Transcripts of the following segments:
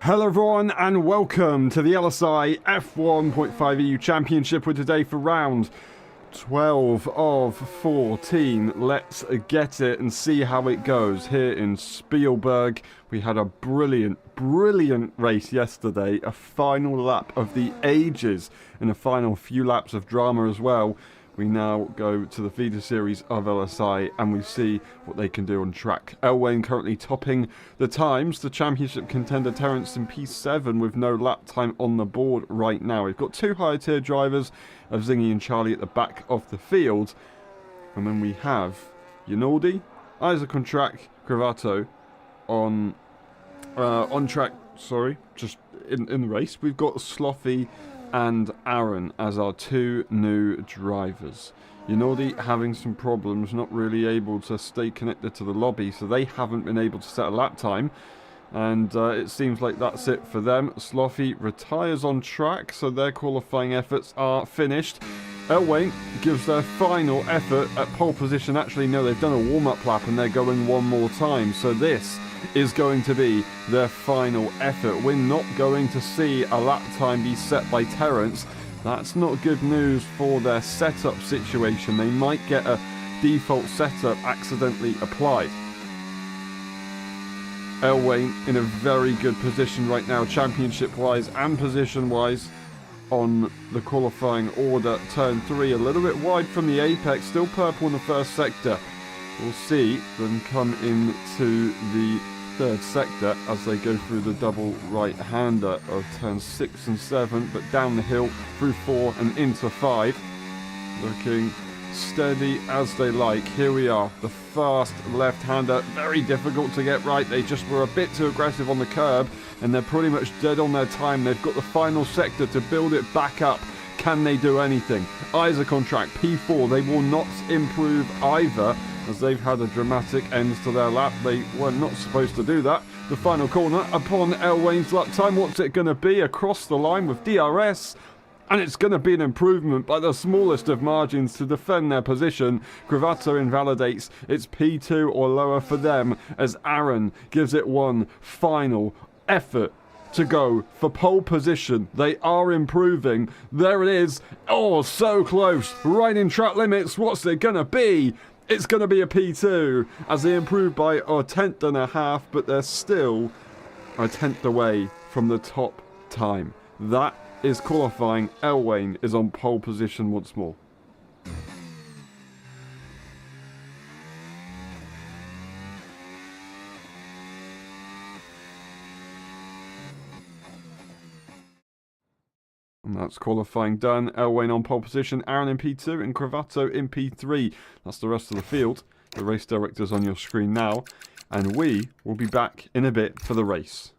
Hello everyone and welcome to the LSI F1.5 EU Championship. We're today for round 12 of 14. Let's get it and see how it goes here in Spielberg. We had a brilliant race yesterday. A final lap of the ages and a final few laps of drama as well. We now go to the feeder series of LSI and we see what they can do on track. Elwain currently topping the times. The championship contender Terence in P7 with no lap time on the board right now. We've got two higher tier drivers of Zingy and Charlie at the back of the field. And then we have Yinaldi, Isaac on track, Cravato on track, just in the race. We've got Sloffy and Aaron as our two new drivers. Yinaldi having some problems, not really able to stay connected to the lobby, so they haven't been able to set a lap time. And it seems like that's it for them. Sloffy retires on track, so their qualifying efforts are finished. Elwain gives their final effort at pole position. Actually, no, they've done a warm-up lap and they're going one more time. So this is going to be their final effort. We're not going to see a lap time be set by Terence. That's not good news for their setup situation. They might get a default setup accidentally applied. Elwain in a very good position right now, championship-wise and position-wise on the qualifying order. Turn 3 a little bit wide from the apex, still purple in the first sector. We'll see them come into the third sector as they go through the double right-hander of turns 6 and 7, but down the hill through 4 and into 5. Looking steady as they like. Here we are, the fast left-hander, very difficult to get right. They just were a bit too aggressive on the curb and they're pretty much dead on their time. They've got the final sector to build it back up. Can they do anything? Isaac on track, P4. They will not improve either as they've had a dramatic end to their lap. They were not supposed to do that. The final corner upon Elwain's lap time. What's it going to be? Across the line with DRS. And it's going to be an improvement by the smallest of margins to defend their position. Cravato invalidates. It's P2 or lower for them as Aaron gives it one final effort to go for pole position. They are improving. There it is. Oh, so close. Right in track limits. What's it going to be? It's going to be a P2 as they improve by a tenth and a half, but they're still a tenth away from the top time. That is qualifying. Elwain is on pole position once more. And that's qualifying done. Elwain on pole position, Aaron in P2 and Cravato in P3. That's the rest of the field. The race director's on your screen now. And we will be back in a bit for the race.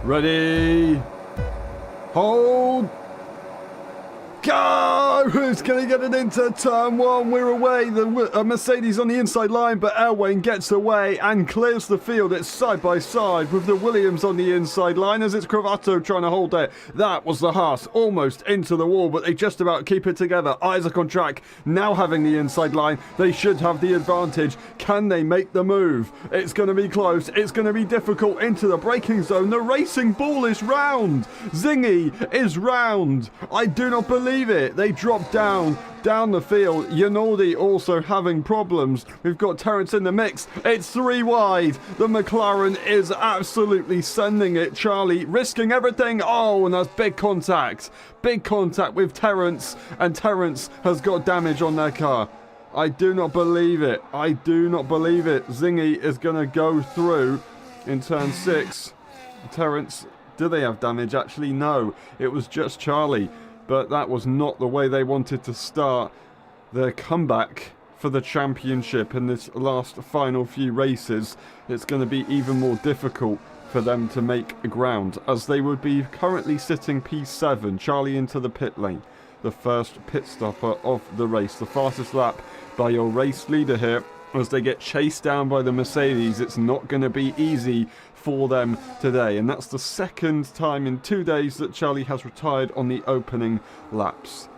Ready. Hold. Go! Who's going to get it into turn one? We're away. The Mercedes on the inside line, but Elwain gets away and clears the field. It's side by side with the Williams on the inside line as it's Cravato trying to hold it. That was the Haas almost into the wall, but they just about keep it together. Isaac on track, now having the inside line. They should have the advantage. Can they make the move? It's going to be close. It's going to be difficult into the braking zone. The racing ball is round. Zingy is round. I do not believe it. They drop down the field. Yanaldi also having problems. We've got Terence in the mix. It's 3 wide. The McLaren is absolutely sending it. Charlie risking everything. Oh, and that's big contact. Big contact with Terence, and Terence has got damage on their car. I do not believe it. I do not believe it. Zingy is going to go through in turn 6. Terence, do they have damage? Actually, no. It was just Charlie. But that was not the way they wanted to start their comeback for the championship in this last final few races. It's going to be even more difficult for them to make ground, as they would be currently sitting P7. Charlie into the pit lane, the first pit stopper of the race. The fastest lap by your race leader here as they get chased down by the Mercedes. It's not going to be easy for them today, and that's the second time in 2 days that Charlie has retired on the opening laps.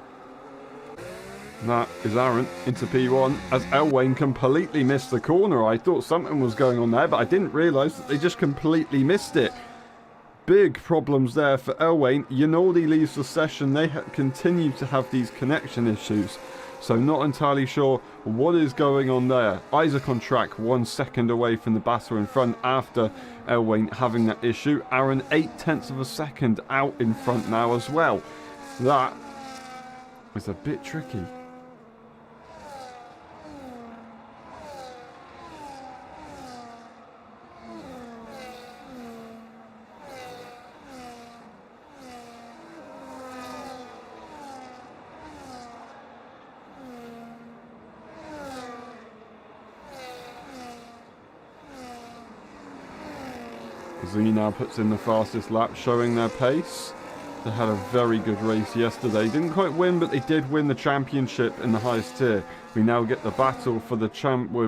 That is Aaron into P1 as Elwain completely missed the corner. I thought something was going on there, but I didn't realise that they just completely missed it. Big problems there for Elwain. Yanaldi leaves the session. They continue to have these connection issues, so not entirely sure what is going on there. Isaac on track, 1 second away from the battle in front after Elwain having that issue. Aaron 0.8 of a second out in front now as well. That is a bit tricky. Zingy now puts in the fastest lap, showing their pace. They had a very good race yesterday. Didn't quite win, but they did win the championship in the highest tier. We now get the battle for the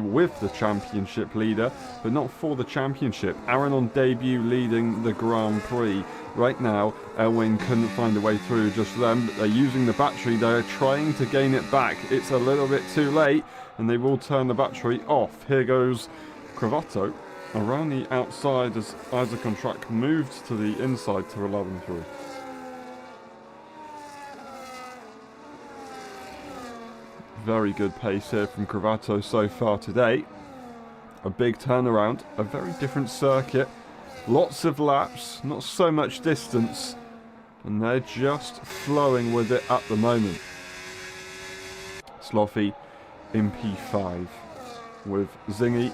with the championship leader, but not for the championship. Aaron on debut leading the Grand Prix. Right now, Elwain couldn't find a way through just then, but they're using the battery. They're trying to gain it back. It's a little bit too late, and they will turn the battery off. Here goes Cravato around the outside as Isaac on track moved to the inside to allow them through. Very good pace here from Cravato so far today. A big turnaround, a very different circuit, lots of laps, not so much distance, and they're just flowing with it at the moment. Sloffy in P5 with Zingy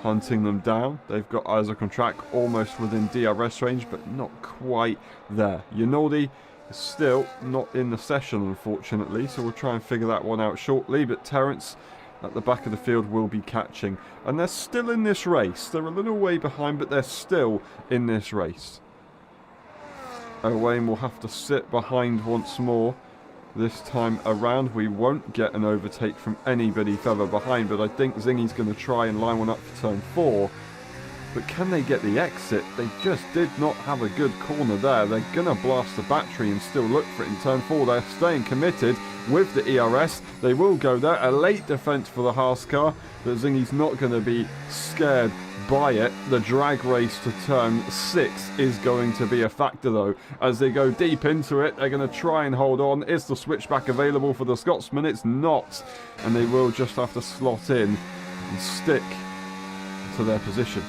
hunting them down. They've got Isaac on track almost within DRS range, but not quite there. Yanaldi is still not in the session, unfortunately, so we'll try and figure that one out shortly, but Terence at the back of the field will be catching. And they're still in this race. They're a little way behind, but they're still in this race. Owain will have to sit behind once more. This time around, we won't get an overtake from anybody further behind, but I think Zingy's going to try and line one up for turn 4. But can they get the exit? They just did not have a good corner there. They're going to blast the battery and still look for it in turn 4. They're staying committed with the ERS. They will go there. A late defence for the Haas car, but Zingy's not going to be scared by it. The drag race to turn 6 is going to be a factor though. As they go deep into it, they're going to try and hold on. Is the switchback available for the Scotsman? It's not. And they will just have to slot in and stick to their position.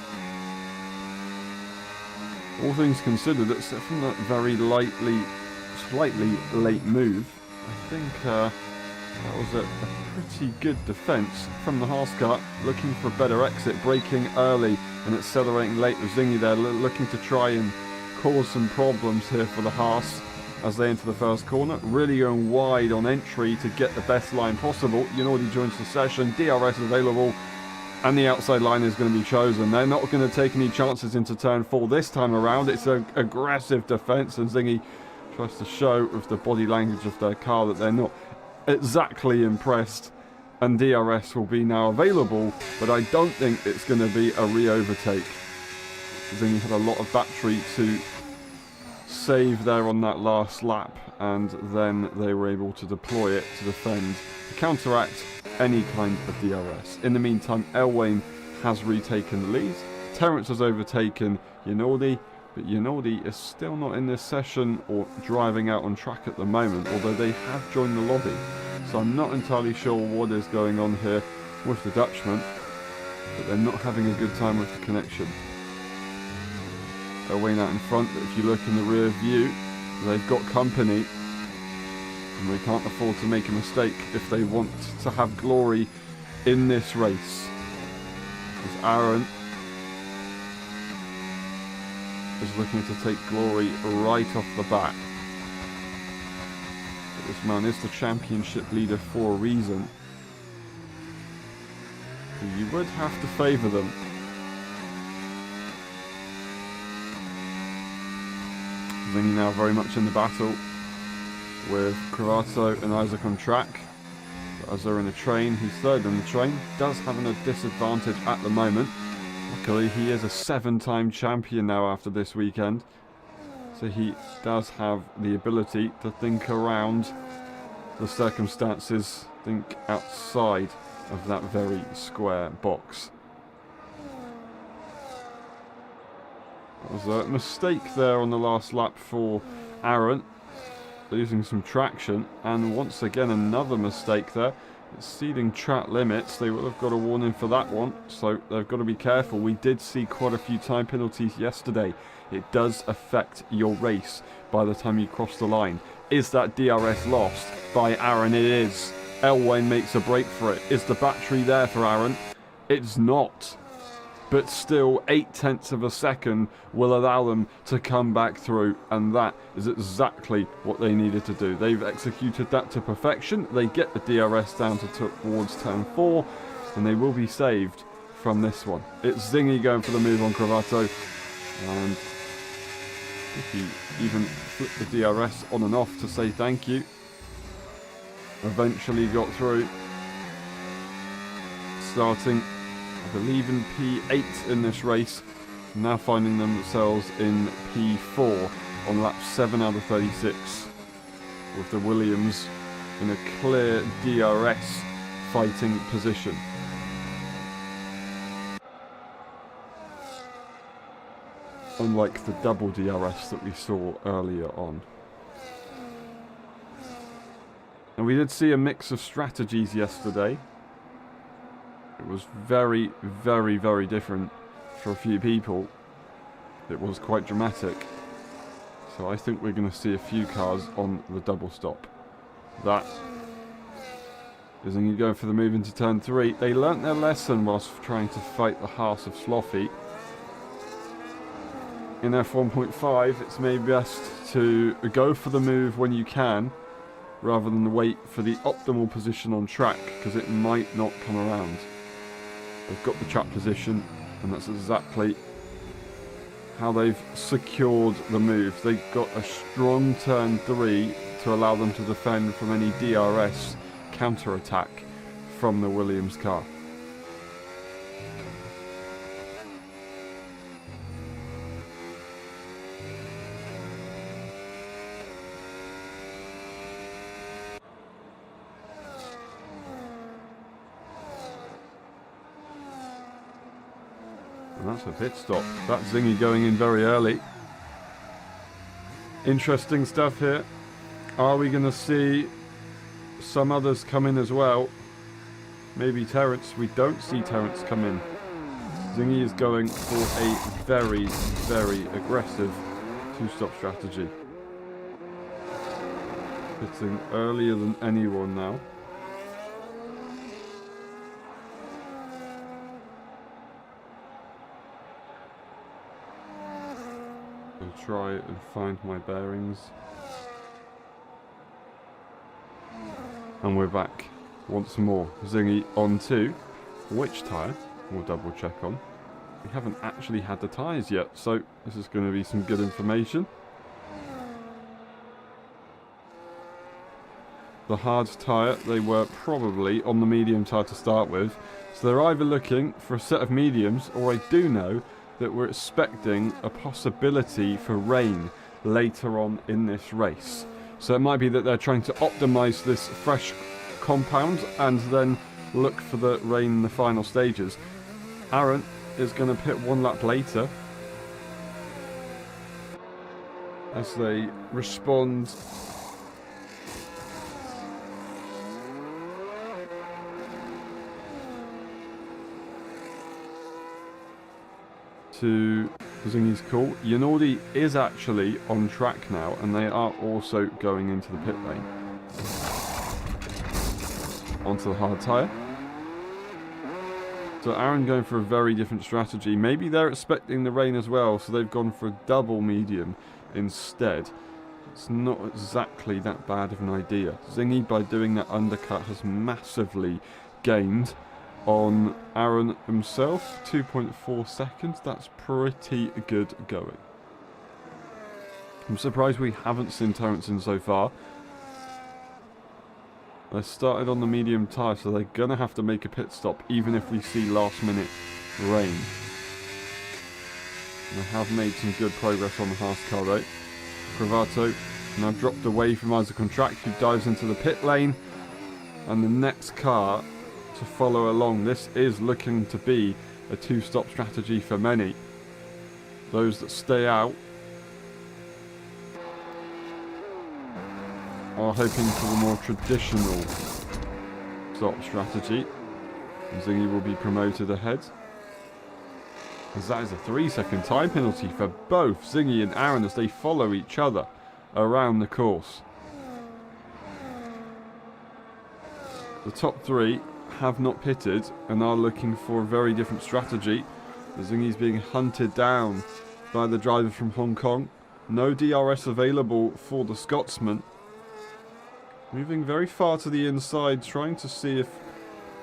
All things considered, except from that very slightly late move, I think that was a pretty good defence from the Haas car, looking for a better exit, braking early and accelerating late with Zingy there, looking to try and cause some problems here for the Haas as they enter the first corner, really going wide on entry to get the best line possible. Yanaldi joins the session, DRS available, And the outside line is going to be chosen. They're not going to take any chances into turn 4 this time around. It's an aggressive defence, and Zingy tries to show with the body language of their car that they're not exactly impressed. And DRS will be now available, but I don't think it's going to be a re-overtake. Zingy had a lot of battery to save there on that last lap, and then they were able to deploy it to defend, to counteract any kind of DRS. In the meantime, Elwain has retaken the lead. Terence has overtaken Yanaldi, but Yanaldi is still not in this session or driving out on track at the moment, although they have joined the lobby. So I'm not entirely sure what is going on here with the Dutchman, but they're not having a good time with the connection. Elwain out in front, but if you look in the rear view, they've got company. And they can't afford to make a mistake if they want to have glory in this race. As Aaron is looking to take glory right off the bat. But this man is the championship leader for a reason. You would have to favour them. Zingy now very much in the battle, with Cravato and Isaac on track. But as they're in the train, he's third in the train. Does have a disadvantage at the moment. Luckily, he is a 7-time champion now after this weekend. So he does have the ability to think around the circumstances, think outside of that very square box. That was a mistake there on the last lap for Aaron, losing some traction, and once again another mistake there, exceeding track limits. They will have got a warning for that one, so they've got to be careful. We did see quite a few time penalties yesterday. It does affect your race by the time you cross the line. Is that DRS lost by Aaron? It is. Elwain makes a break for it. Is the battery there for Aaron? It's not. But still, 0.8 of a second will allow them to come back through, and that is exactly what they needed to do. They've executed that to perfection. They get the DRS down towards turn 4, and they will be saved from this one. It's Zingy going for the move on Cravato, and if he even flipped the DRS on and off to say thank you, eventually got through, starting I believe in P8 in this race, now finding themselves in P4 on lap 7 out of 36, with the Williams in a clear DRS fighting position. Unlike the double DRS that we saw earlier on. And we did see a mix of strategies yesterday. It was very, very, very different for a few people. It was quite dramatic. So I think we're going to see a few cars on the double stop. That is going for the move into turn 3. They learnt their lesson whilst trying to fight the Haas of Slothy. In F1.5, it's maybe best to go for the move when you can, rather than wait for the optimal position on track, because it might not come around. They've got the track position, and that's exactly how they've secured the move. They've got a strong turn 3 to allow them to defend from any DRS counter-attack from the Williams car. And that's a pit stop. That's Zingy going in very early. Interesting stuff here. Are we going to see some others come in as well? Maybe Terence. We don't see Terence come in. Zingy is going for a very, very aggressive two-stop strategy. Pitting earlier than anyone now. I'll try and find my bearings. And we're back once more. Zingy on to which tyre? we'll double check on. We haven't actually had the tyres yet, so this is going to be some good information. The hard tyre, they were probably on the medium tyre to start with. So they're either looking for a set of mediums, or I do know that we're expecting a possibility for rain later on in this race. So it might be that they're trying to optimise this fresh compound and then look for the rain in the final stages. Aaron is going to pit 1 lap later as they respond to Zingy's call. Yanaldi is actually on track now, and they are also going into the pit lane. Onto the hard tyre. So Aaron going for a very different strategy. Maybe they're expecting the rain as well, so they've gone for a double medium instead. It's not exactly that bad of an idea. Zingy, by doing that undercut, has massively gained on Aaron himself. 2.4 seconds. That's pretty good going. I'm surprised we haven't seen Terence in so far. They started on the medium tyre, so they're going to have to make a pit stop even if we see last minute rain. They have made some good progress on the Haas car though. Cravato now dropped away from Isaac on track, who dives into the pit lane, and the next car to follow along. This is looking to be a 2-stop strategy for many. Those that stay out are hoping for the more traditional stop strategy. Zingy will be promoted ahead, as that is a 3-second time penalty for both Zingy and Aaron as they follow each other around the course. The top 3 have not pitted and are looking for a very different strategy. Zingy's being hunted down by the driver from Hong Kong. No DRS available for the Scotsman. Moving very far to the inside, trying to see if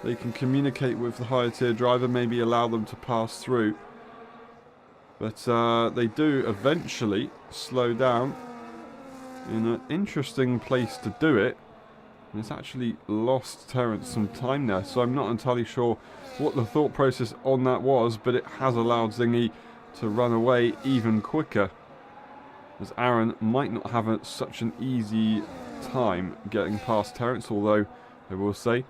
they can communicate with the higher tier driver, maybe allow them to pass through. But they do eventually slow down in an interesting place to do it. And it's actually lost Terence some time there, so I'm not entirely sure what the thought process on that was, but it has allowed Zingy to run away even quicker, as Aaron might not have such an easy time getting past Terence, although I will say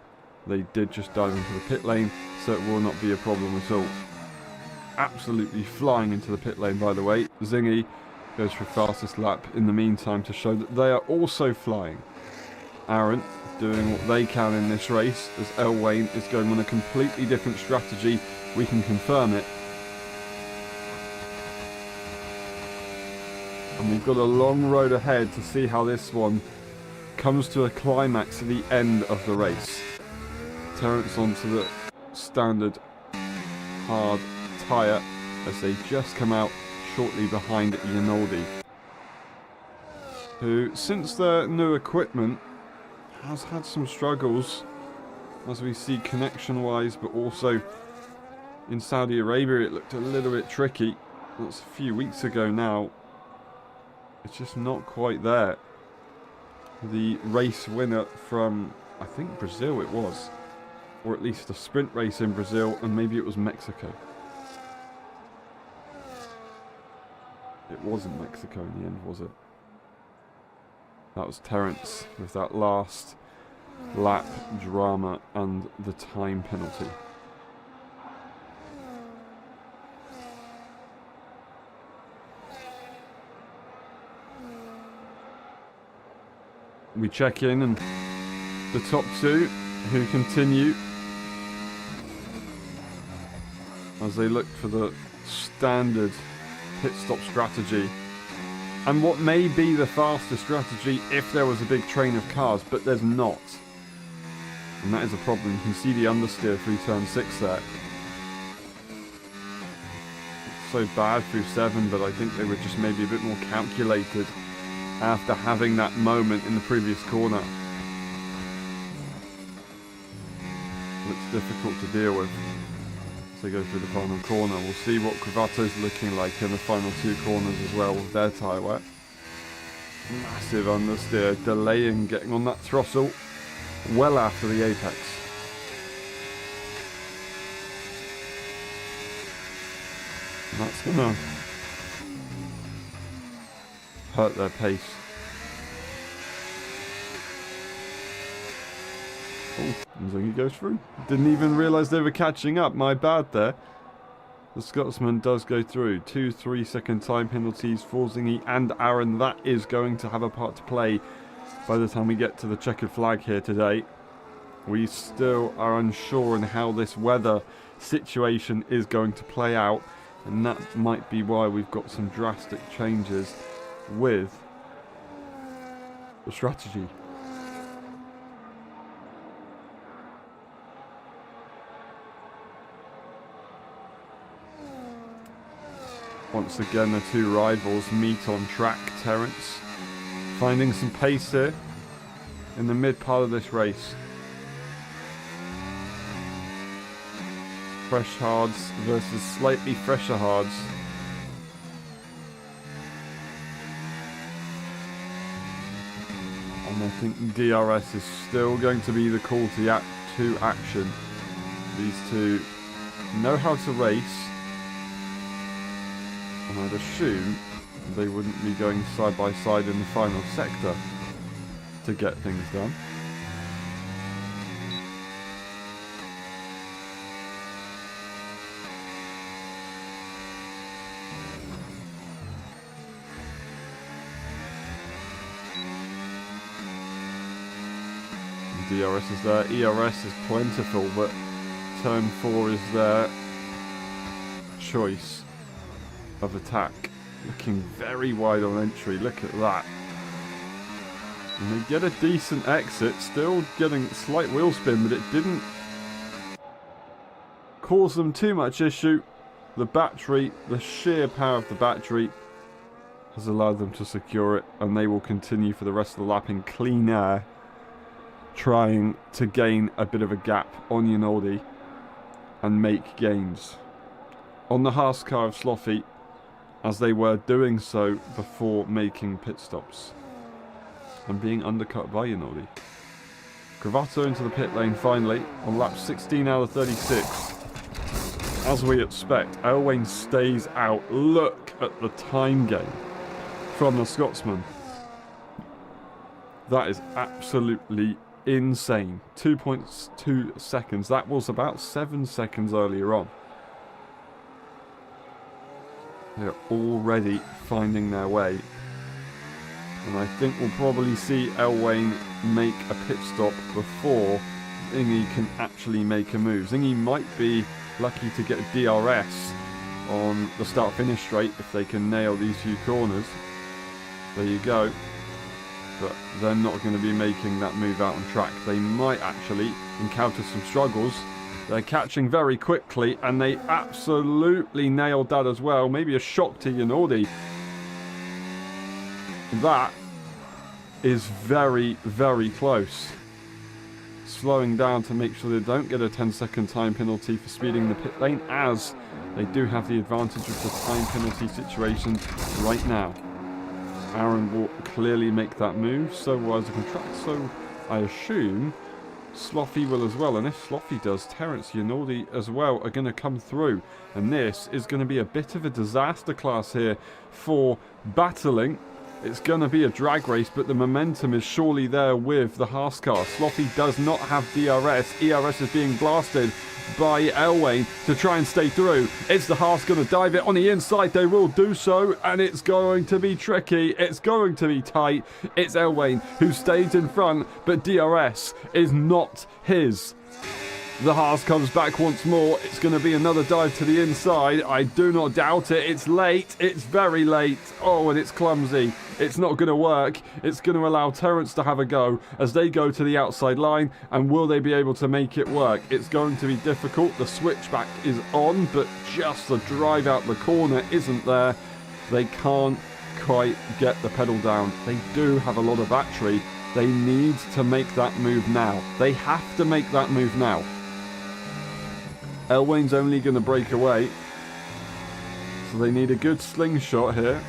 they did just dive into the pit lane, so it will not be a problem at all. Absolutely flying into the pit lane, by the way. Zingy goes for fastest lap in the meantime to show that they are also flying. Aaron doing what they can in this race, as El Wayne is going on a completely different strategy. We can confirm it. And we've got a long road ahead to see how this one comes to a climax at the end of the race. Terence onto the standard hard tyre as they just come out shortly behind Yanaldi, who, since their new equipment, has had some struggles, as we see connection wise, but also in Saudi Arabia it looked a little bit tricky. That's a few weeks ago now. It's just not quite there. The race winner from, I think, Brazil it was, or at least a sprint race in Brazil, and maybe it was Mexico. It wasn't Mexico in the end, was it? That was Terence with that last lap drama and the time penalty. We check in, and the top 2 who continue as they look for the standard pit stop strategy, and what may be the fastest strategy if there was a big train of cars, but there's not, and that is a problem. You can see the understeer through turn 6 there. It's so bad through 7, but I think they were just maybe a bit more calculated after having that moment in the previous corner. Looks difficult to deal with. as they go through the final corner. We'll see what Gravato's looking like in the final 2 corners as well with their tyre wear. Massive understeer, delaying getting on that throttle well after the apex. And that's going to hurt their pace. Oh, and Zingy goes through. Didn't even realise they were catching up. My bad there. The Scotsman does go through. 2 3-second time penalties for Zingy and Aaron. That is going to have a part to play by the time we get to the checkered flag here today. We still are unsure on how this weather situation is going to play out. And that might be why we've got some drastic changes with the strategy. Once again, the 2 rivals meet on track. Terence finding some pace here in the mid part of this race. Fresh hards versus slightly fresher hards. And I think DRS is still going to be the call to action. These 2 know how to race. And I'd assume they wouldn't be going side by side in the final sector to get things done. DRS is there, ERS is plentiful, but turn 4 is their choice of attack. Looking very wide on entry, look at that. And they get a decent exit, still getting slight wheel spin, but it didn't cause them too much issue. The battery, the sheer power of the battery has allowed them to secure it, and they will continue for the rest of the lap in clean air, trying to gain a bit of a gap on Yinoldi and make gains on the Haas car of Sloffy, as they were doing so before making pit stops and being undercut by Yinoldi. Gravato into the pit lane finally on lap 16 out of 36. As we expect, Elwain stays out. Look at the time gain from the Scotsman. That is absolutely insane. 2.2 seconds. That was about 7 seconds earlier on. They're already finding their way. And I think we'll probably see Elwain make a pit stop before Zingy can actually make a move. Zingy might be lucky to get a DRS on the start-finish straight if they can nail these few corners. There you go. But they're not going to be making that move out on track. They might actually encounter some struggles. They're catching very quickly, and they absolutely nailed that as well. Maybe a shock to Yinoldi. That is very, very close. Slowing down to make sure they don't get a 10-second time penalty for speeding the pit lane, as they do have the advantage of the time penalty situation right now. Aaron will clearly make that move, so will Isaac and Track, so I assume Sloffy will as well. And if Sloffy does, Terence, Yinoldi as well are going to come through. And this is going to be a bit of a disaster class here for battling. It's going to be a drag race, but the momentum is surely there with the Haas car. Sloffy does not have DRS. ERS is being blasted by Elwain to try and stay through. It's the Haas going to dive it on the inside. They will do so, and it's going to be tricky. It's going to be tight. It's Elwain who stays in front, but DRS is not his. The Haas comes back once more. It's going to be another dive to the inside. I do not doubt it. It's late. It's very late. Oh, and it's clumsy. It's not going to work. It's going to allow Terence to have a go as they go to the outside line. And will they be able to make it work? It's going to be difficult. The switchback is on, but just the drive out the corner isn't there. They can't quite get the pedal down. They do have a lot of battery. They need to make that move now. They have to make that move now. Elwain's only going to break away. So they need a good slingshot here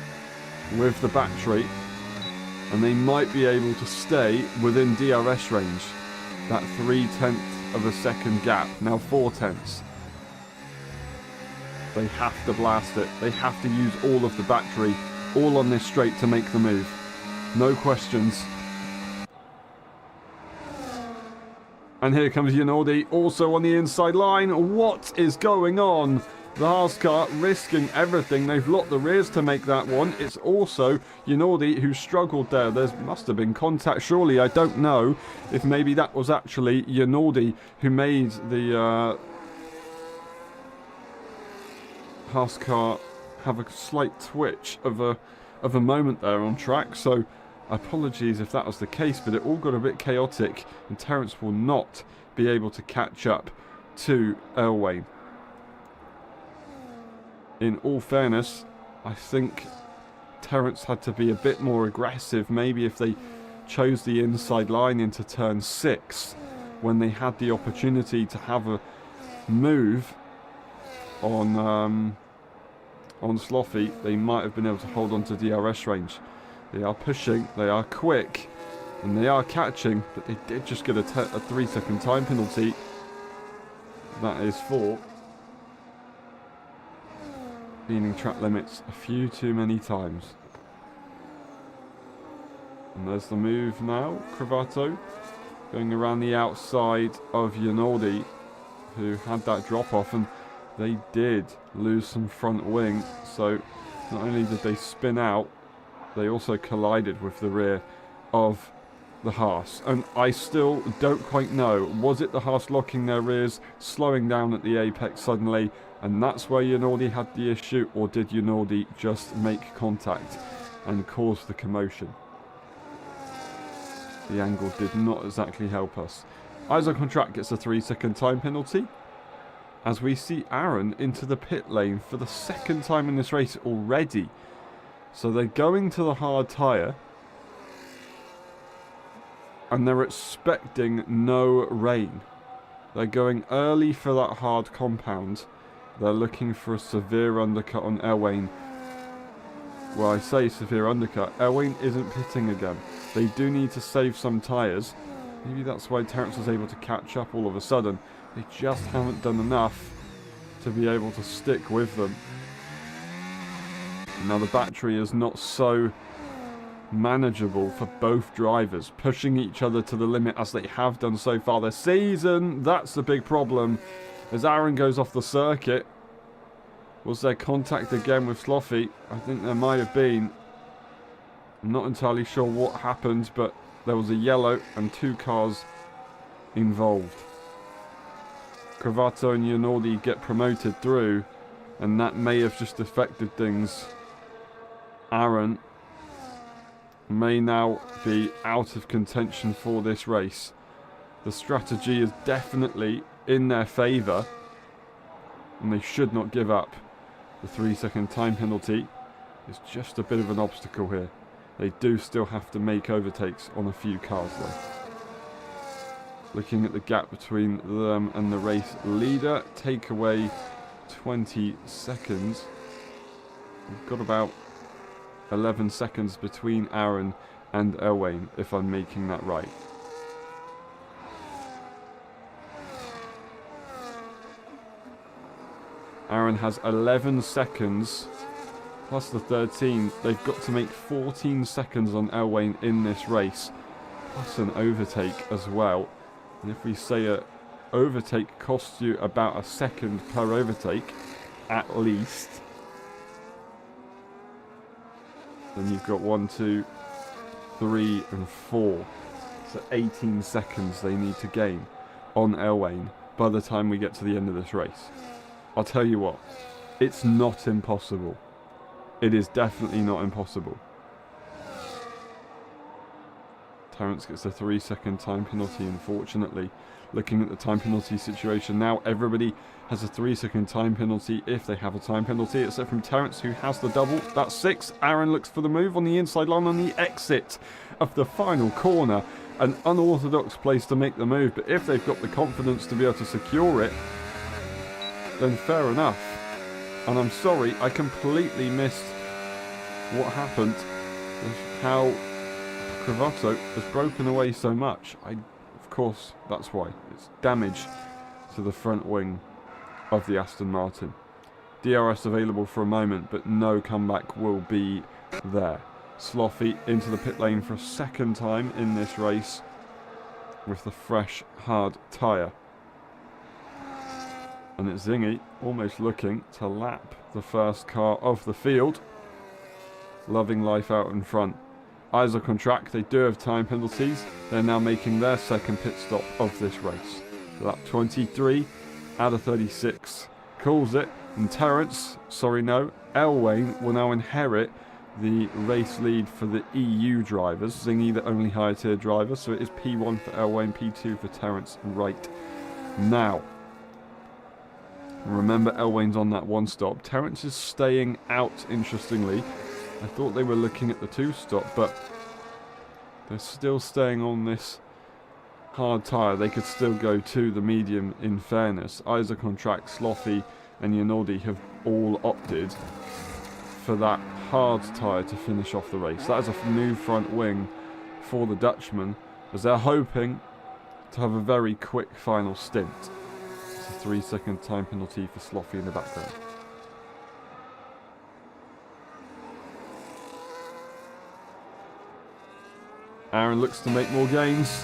with the battery. And they might be able to stay within DRS range. That 0.3 of a second gap. Now 0.4. They have to blast it. They have to use all of the battery, all on this straight to make the move. No questions. And here comes Yanaldi, also on the inside line. What is going on? The Haas car risking everything. They've locked the rears to make that one. It's also Yanaldi who struggled there. There must have been contact, surely. I don't know if maybe that was actually Yanaldi who made the Haas car have a slight twitch of a moment there on track. So apologies if that was the case, but it all got a bit chaotic, and Terence will not be able to catch up to Elwain. In all fairness, I think Terence had to be a bit more aggressive. Maybe if they chose the inside line into turn 6, when they had the opportunity to have a move on Sloughy, they might have been able to hold on to DRS range. They are pushing, they are quick, and they are catching, but they did just get a 3-second time penalty. That is for being track limits a few too many times. And there's the move now. Cravato going around the outside of Yanaldi, who had that drop off, and they did lose some front wing. So not only did they spin out, they also collided with the rear of the Haas. And I still don't quite know, was it the Haas locking their rears, slowing down at the apex suddenly, and that's where Yanaldi had the issue, or did Yanaldi just make contact and cause the commotion? The angle did not exactly help us. Isaac on track gets a 3-second time penalty, as we see Aaron into the pit lane for the second time in this race already. So they're going to the hard tyre, and they're expecting no rain. They're going early for that hard compound. They're looking for a severe undercut on Elwain. Well, I say severe undercut. Elwain isn't pitting again. They do need to save some tyres. Maybe that's why Terence was able to catch up all of a sudden. They just haven't done enough to be able to stick with them. Now the battery is not so manageable for both drivers, pushing each other to the limit as they have done so far this season. That's the big problem. As Aaron goes off the circuit, was there contact again with Sloughy? I think there might have been. I'm not entirely sure what happened, but there was a yellow and 2 cars involved. Cravato and Yanaldi get promoted through, and that may have just affected things. Aaron may now be out of contention for this race. The strategy is definitely in their favour, and they should not give up. The 3-second time penalty is just a bit of an obstacle here. They do still have to make overtakes on a few cars though. Looking at the gap between them and the race leader, take away 20 seconds. We've got about 11 seconds between Aaron and Elwain, if I'm making that right. Aaron has 11 seconds plus the 13. They've got to make 14 seconds on Elwain in this race, plus an overtake as well. And if we say a overtake costs you about a second per overtake, at least, then you've got 1, 2, 3 and 4. So 18 seconds they need to gain on Elwain by the time we get to the end of this race. I'll tell you what, it's not impossible. It is definitely not impossible. Terence gets a 3-second time penalty, unfortunately. Looking at the time penalty situation now, everybody has a 3-second time penalty if they have a time penalty, except from Terence, who has the double. That's 6. Aaron looks for the move on the inside line on the exit of the final corner. An unorthodox place to make the move, but if they've got the confidence to be able to secure it, then fair enough. And I'm sorry, I completely missed what happened. How Cravato has broken away so much. Of course, that's why. It's damage to the front wing of the Aston Martin. DRS available for a moment, but no comeback will be there. Slothy into the pit lane for a second time in this race with the fresh, hard tyre. And it's Zingy almost looking to lap the first car of the field. Loving life out in front. Eyes are on track, they do have time penalties. They're now making their second pit stop of this race. Lap 23 out of 36 calls it. And Terence, Elwain will now inherit the race lead for the EU drivers. Zingy the only higher tier driver, so it is P1 for Elwain, P2 for Terence right now. Remember, Elwain's on that one stop. Terence is staying out, interestingly. I thought they were looking at the two stop, but they're still staying on this hard tyre. They could still go to the medium in fairness. Isaac on track, Slothy and Yanaldi have all opted for that hard tyre to finish off the race. That is a new front wing for the Dutchman, as they're hoping to have a very quick final stint. It's a 3-second time penalty for Slothy in the background. Aaron looks to make more gains.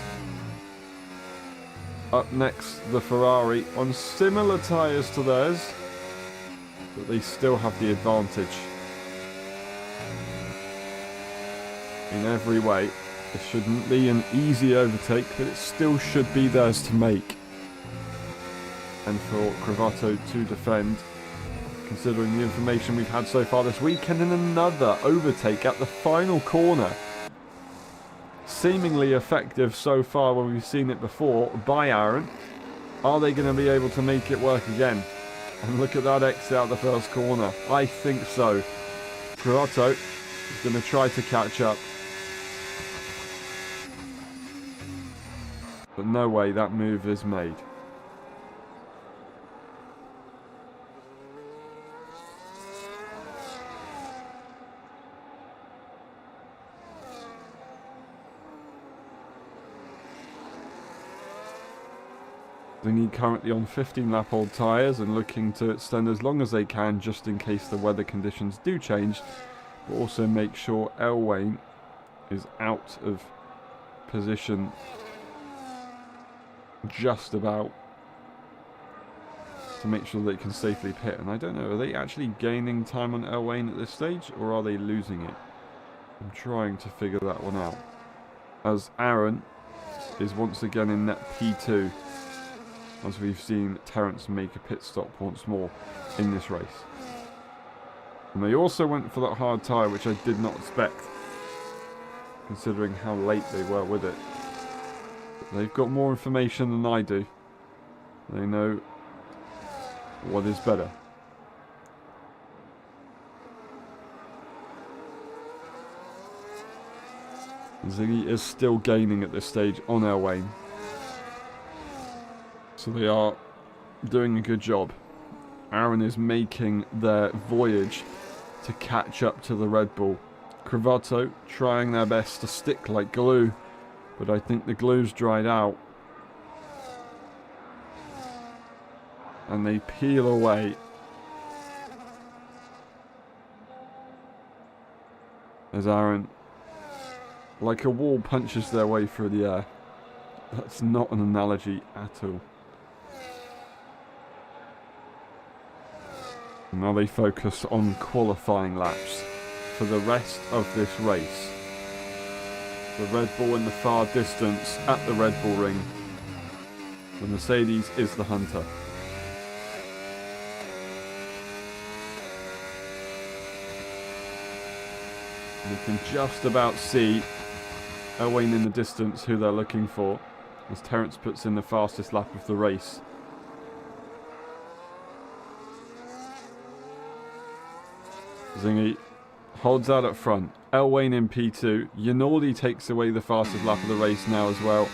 Up next, the Ferrari on similar tyres to theirs, but they still have the advantage in every way. It shouldn't be an easy overtake, but it still should be theirs to make. And for Cravato to defend, considering the information we've had so far this weekend, and another overtake at the final corner. Seemingly effective so far when we've seen it before by Aaron. Are they going to be able to make it work again? And look at that exit out the first corner. I think so. Cravato is going to try to catch up. But no way that move is made. Zingy currently on 15-lap-old tyres and looking to extend as long as they can just in case the weather conditions do change, but also make sure Elwain is out of position just about to make sure they can safely pit. And I don't know, are they actually gaining time on Elwain at this stage, or are they losing it? I'm trying to figure that one out, as Aaron is once again in net P2, as we've seen Terence make a pit stop once more in this race. And they also went for that hard tyre, which I did not expect, considering how late they were with it. But they've got more information than I do. They know what is better. Zingy is still gaining at this stage on Elwain. So they are doing a good job. Aaron is making their voyage to catch up to the Red Bull. Cravato trying their best to stick like glue, but I think the glue's dried out. And they peel away. As Aaron, like a wall, punches their way through the air. That's not an analogy at all. Now they focus on qualifying laps for the rest of this race. The Red Bull in the far distance at the Red Bull ring. The Mercedes is the hunter. You can just about see Elwain in the distance who they're looking for, as Terence puts in the fastest lap of the race. Zingy holds out up front. Elwain in P2. Yanaldi takes away the fastest lap of the race now as well.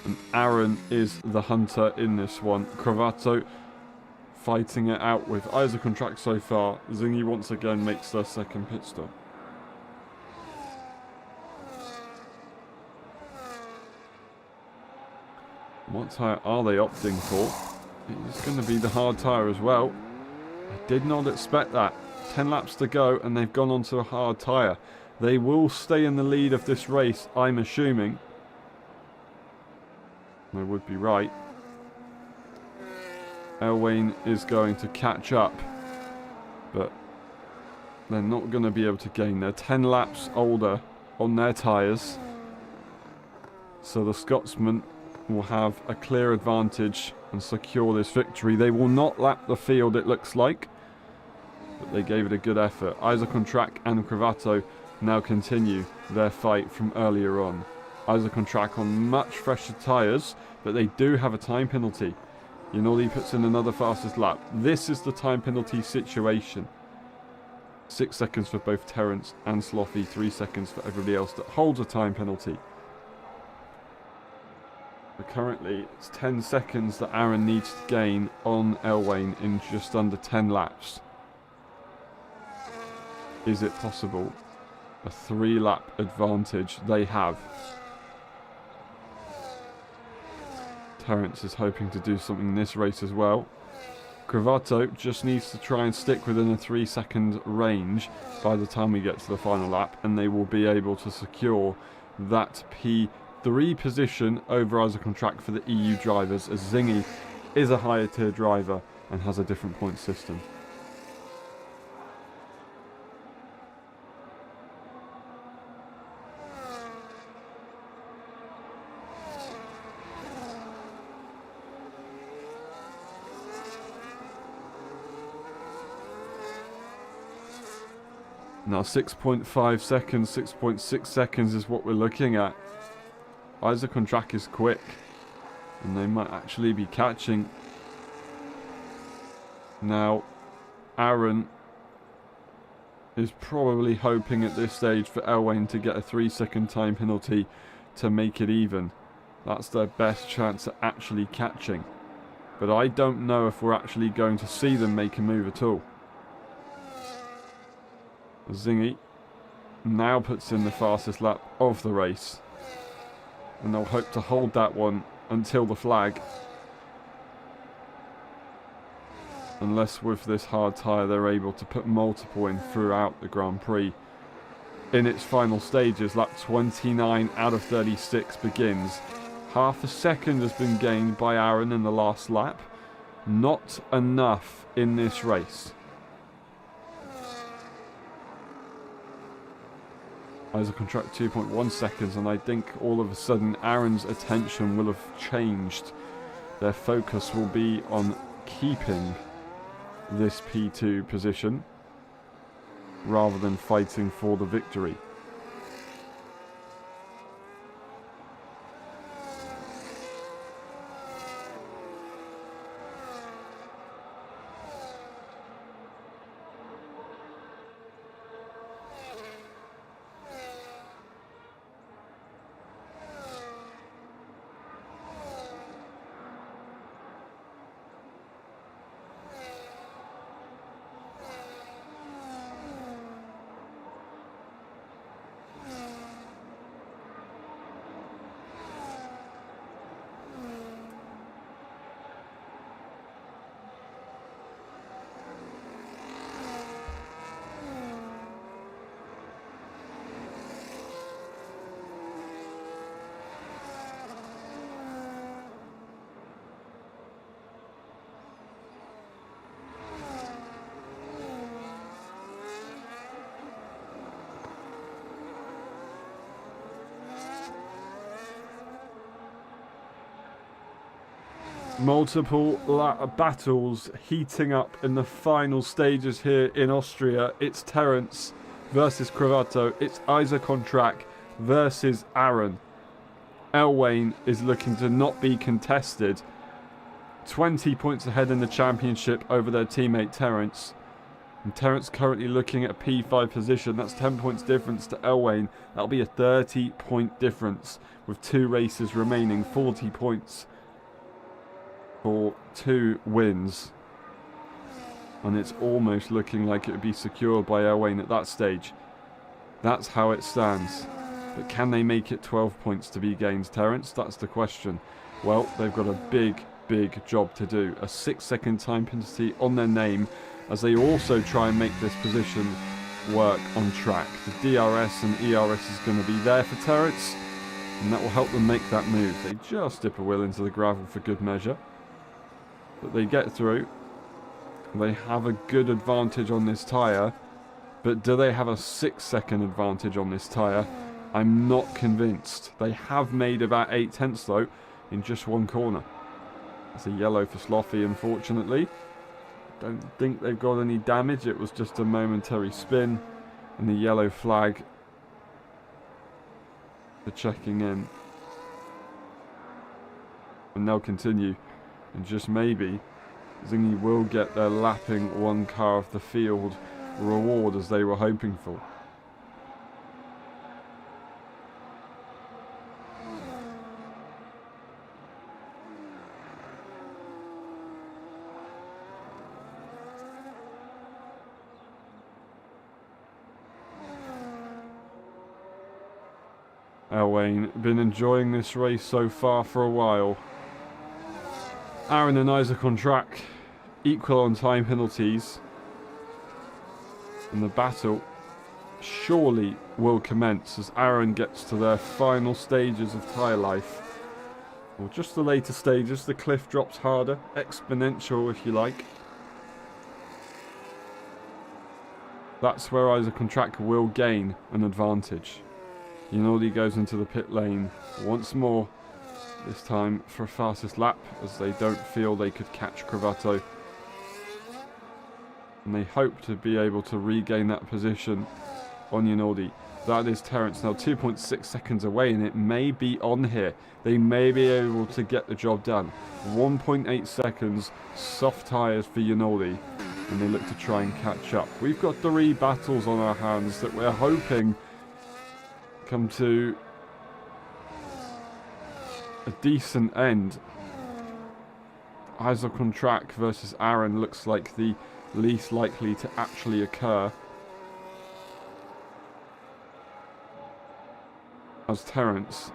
And Aaron is the hunter in this one. Cravato fighting it out with Isaac on track so far. Zingy once again makes their second pit stop. What tyre are they opting for? It's going to be the hard tyre as well. I did not expect that. 10 laps to go and they've gone onto a hard tyre. They will stay in the lead of this race, I'm assuming. I would be right. Elwain is going to catch up, but they're not going to be able to gain. They're 10 laps older on their tyres, so the Scotsman will have a clear advantage and secure this victory. They will not lap the field, it looks like, but they gave it a good effort. Isaac on track and Cravato now continue their fight from earlier on. Isaac on track on much fresher tyres, but they do have a time penalty. Yanoli puts in another fastest lap. This is the time penalty situation. 6 seconds for both Terence and Slothy, 3 seconds for everybody else that holds a time penalty. But currently, it's 10 seconds that Aaron needs to gain on Elwain in just under 10 laps. Is it possible? A 3-lap advantage they have. Terence is hoping to do something in this race as well. Cravato just needs to try and stick within a 3-second range by the time we get to the final lap, and they will be able to secure that P3 position over Isaac on track for the EU drivers, as Zingy is a higher tier driver and has a different point system. Now 6.5 seconds, 6.6 seconds is what we're looking at. Isaac on track is quick, and they might actually be catching. Now, Aaron is probably hoping at this stage for Elwain to get a 3-second time penalty to make it even. That's their best chance at actually catching. But I don't know if we're actually going to see them make a move at all. Zingy now puts in the fastest lap of the race, and they'll hope to hold that one until the flag, unless with this hard tyre they're able to put multiple in throughout the Grand Prix. In its final stages, lap 29 out of 36 begins. Half a second has been gained by Aaron in the last lap. Not enough in this race. Isaac on track 2.1 seconds, and I think all of a sudden Aaron's attention will have changed. Their focus will be on keeping this P2 position rather than fighting for the victory. Multiple battles heating up in the final stages here in Austria. It's Terence versus Cravato. It's Isaac on track versus Aaron. Elwain is looking to not be contested. 20 points ahead in the championship over their teammate Terence. And Terence currently looking at a P5 position. That's 10 points difference to Elwain. That'll be a 30-point difference with 2 races remaining. 40 points for 2 wins. And it's almost looking like it would be secured by Elwain at that stage. That's how it stands. But can they make it 12 points to be gained, Terence? That's the question. Well, they've got a big job to do. A 6-second time penalty on their name as they also try and make this position work on track. The DRS and ERS is going to be there for Terence, and that will help them make that move. They just dip a wheel into the gravel for good measure. But they get through. They have a good advantage on this tyre. But do they have a 6-second advantage on this tyre? I'm not convinced. They have made about 8/10 though in just one corner. It's a yellow for Sloffy, unfortunately. Don't think they've got any damage. It was just a momentary spin. And the yellow flag for checking in. And they'll continue. And just maybe Zingy will get their lapping one car off the field reward as they were hoping for. Elwain, been enjoying this race so far for a while. Aaron and Isaac on track, equal on time penalties. And the battle surely will commence as Aaron gets to their final stages of tyre life. Or just the later stages, the cliff drops harder, exponential if you like. That's where Isaac on track will gain an advantage. Yinaldi goes into the pit lane once more, this time for a fastest lap as they don't feel they could catch Cravato. And they hope to be able to regain that position on Yinaldi. That is Terence now 2.6 seconds away, and it may be on here. They may be able to get the job done. 1.8 seconds, soft tyres for Yinaldi, and they look to try and catch up. We've got 3 battles on our hands that we're hoping come to a decent end. Isaac on track versus Aaron looks like the least likely to actually occur, as Terence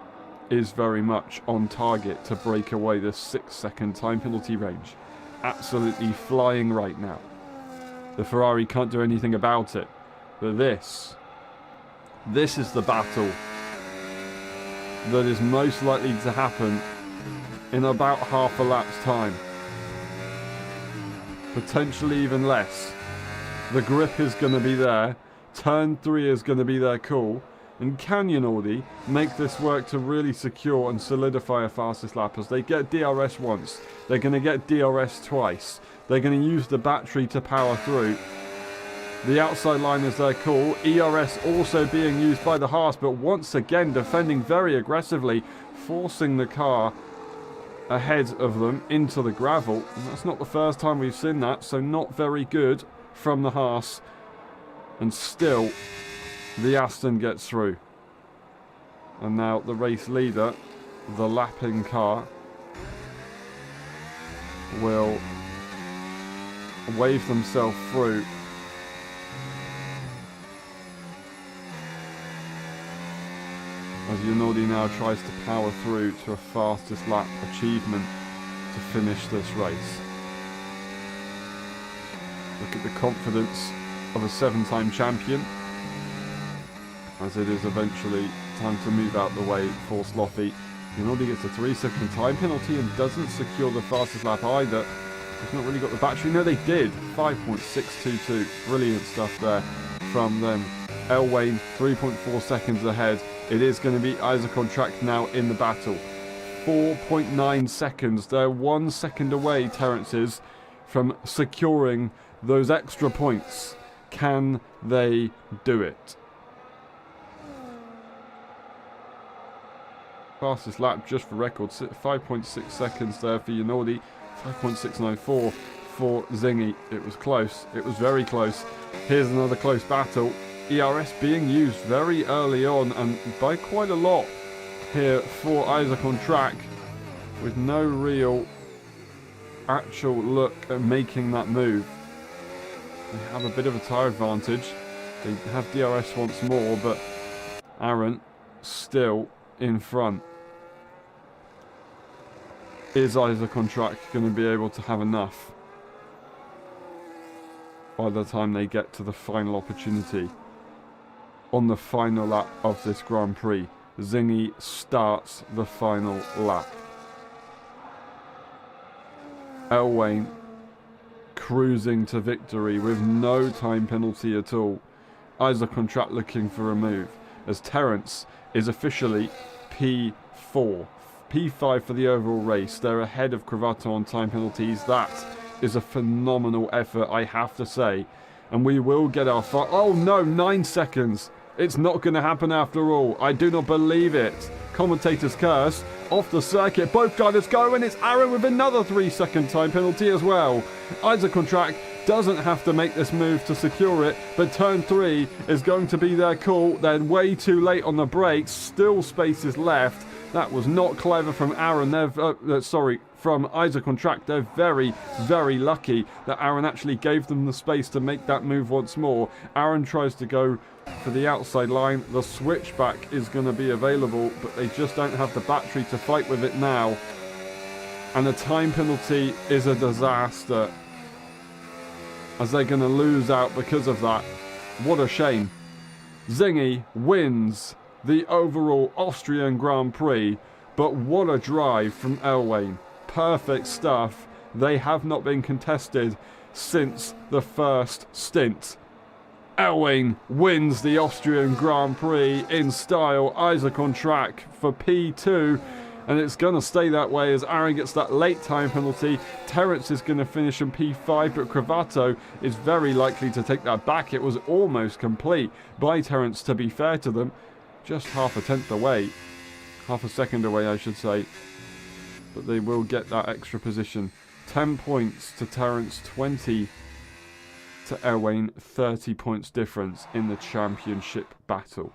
is very much on target to break away the 6-second time penalty range. Absolutely flying right now. The Ferrari can't do anything about it, but this is the battle that is most likely to happen in about half a lap's time. Potentially even less. The grip is going to be there. Turn 3 is going to be their call. And can Yinaldi make this work to really secure and solidify a fastest lap? As they get DRS once, they're going to get DRS twice. They're going to use the battery to power through. The outside line is their call. ERS also being used by the Haas, but once again defending very aggressively, forcing the car ahead of them into the gravel. And that's not the first time we've seen that, so not very good from the Haas. And still, the Aston gets through. And now the race leader, the lapping car, will wave themselves through. As Yinaldi now tries to power through to a fastest lap achievement to finish this race. Look at the confidence of a 7-time champion, as it is eventually time to move out the way for Sloffy. Yinaldi gets a 3-second time penalty and doesn't secure the fastest lap either. They've not really got the battery. No, they did. 5.622. Brilliant stuff there from them. Elwain 3.4 seconds ahead. It is going to be Isaac on track now in the battle. 4.9 seconds. They're 1 second away, Terence is, from securing those extra points. Can they do it? Fastest lap, just for record, 5.6 seconds there for Yinaldi. 5.694 for Zingy. It was close. It was very close. Here's another close battle. ERS being used very early on and by quite a lot here for Isaac on track, with no real actual look at making that move. They have a bit of a tyre advantage. They have DRS once more, but Aaron still in front. Is Isaac on track going to be able to have enough by the time they get to the final opportunity on the final lap of this Grand Prix? Zingy starts the final lap. Elwain cruising to victory with no time penalty at all. Isaac on track looking for a move as Terence is officially P4. P5 for the overall race. They're ahead of Cravato on time penalties. That is a phenomenal effort, I have to say. And we will get our oh no, 9 seconds. It's not going to happen after all. I do not believe it. Commentator's curse. Off the circuit. Both drivers go, and it's Aaron with another 3-second time penalty as well. Isaac on track doesn't have to make this move to secure it, but turn 3 is going to be their call. They're way too late on the brakes. Still spaces left. That was not clever from Aaron. From Isaac on track. They're very, very lucky that Aaron actually gave them the space to make that move once more. Aaron tries to go for the outside line. The switchback is going to be available, but they just don't have the battery to fight with it now. And the time penalty is a disaster, as they're going to lose out because of that. What a shame. Zingy wins the overall Austrian Grand Prix, but what a drive from Elwain. Perfect stuff. They have not been contested since the first stint. Elwain wins the Austrian Grand Prix in style. Isaac on track for P2, and it's going to stay that way as Aaron gets that late time penalty. Terence is going to finish in P5, but Cravato is very likely to take that back. It was almost complete by Terence, to be fair to them. Just half a tenth away. Half a second away, I should say. But they will get that extra position. 10 points to Terence, 20 to Elwain, 30 points difference in the championship battle.